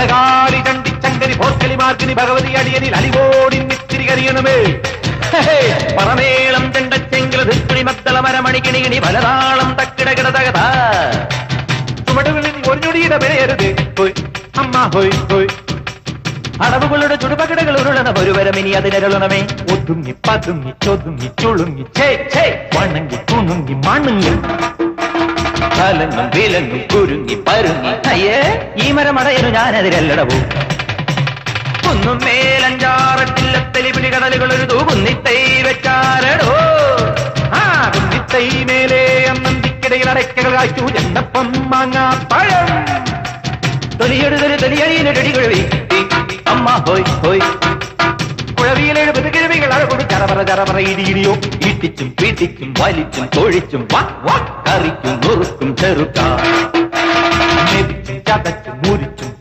ഭദ്രകാളി ചണ്ടി ചങ്കരി ഭോർക്കലി മാർക്കിനി ഭഗവതി അടിയനിൽ അലിവോടി നിത്തിരി കരിയണമേ പറമേളം ചെണ്ടച്ചെങ്കില ധിക്കുണി മദ്ദള മരമണികിണികിണി പലതാളം തക്കിടകിട തകത ചുമടുകളിൽ ഒരു ഞൊടിയുടെ വിലയരുത് ഹോയ് അമ്മ ഹോയ് ഹോയ് അടവുകളുടെ ചുടുപകടകൾ ഉരുളണ ഒരുവരം ഇനി അതിനരുളണമേ ഒതുങ്ങി പതുങ്ങി ചൊതുങ്ങി ചുളുങ്ങി വണങ്ങി കുണുങ്ങി മണുങ്ങി കലങ്ങും വിലങ്ങും കുരുങ്ങി പരുങ്ങി അയ്യേ ഈ മരമടയനു ഞാനതിരല്ലടവും കുന്നും മേലഞ്ചാറട്ടില്ലത്തലി പിടികടലുകൾ ഒരു തൂകുന്നിത്തൈ വെച്ചാരടോ ആ കുന്നിത്തൈ മേലെ അന്നന്തിക്കിടയിൽ അടയ്ക്കകൾ കായ്ച്ചു ചെന്നപ്പം മാങ്ങാ പഴം തൊലിയെടുതൊരു തൊലിയടിയിലൊരടി കുഴവി അമ്മ ഹോയ് ഹോയ് കുഴവിയിലെഴുപത് കിഴവികൾ അഴകൊടു ചറപറ ചറപറ ഇടിയിടിയോ ഈട്ടിച്ചും പീട്ടിച്ചും വലിച്ചും തൊഴിച്ചും കറിക്കും നുറുക്കും ചെറുക്ക ചതച്ചും മുരിച്ചും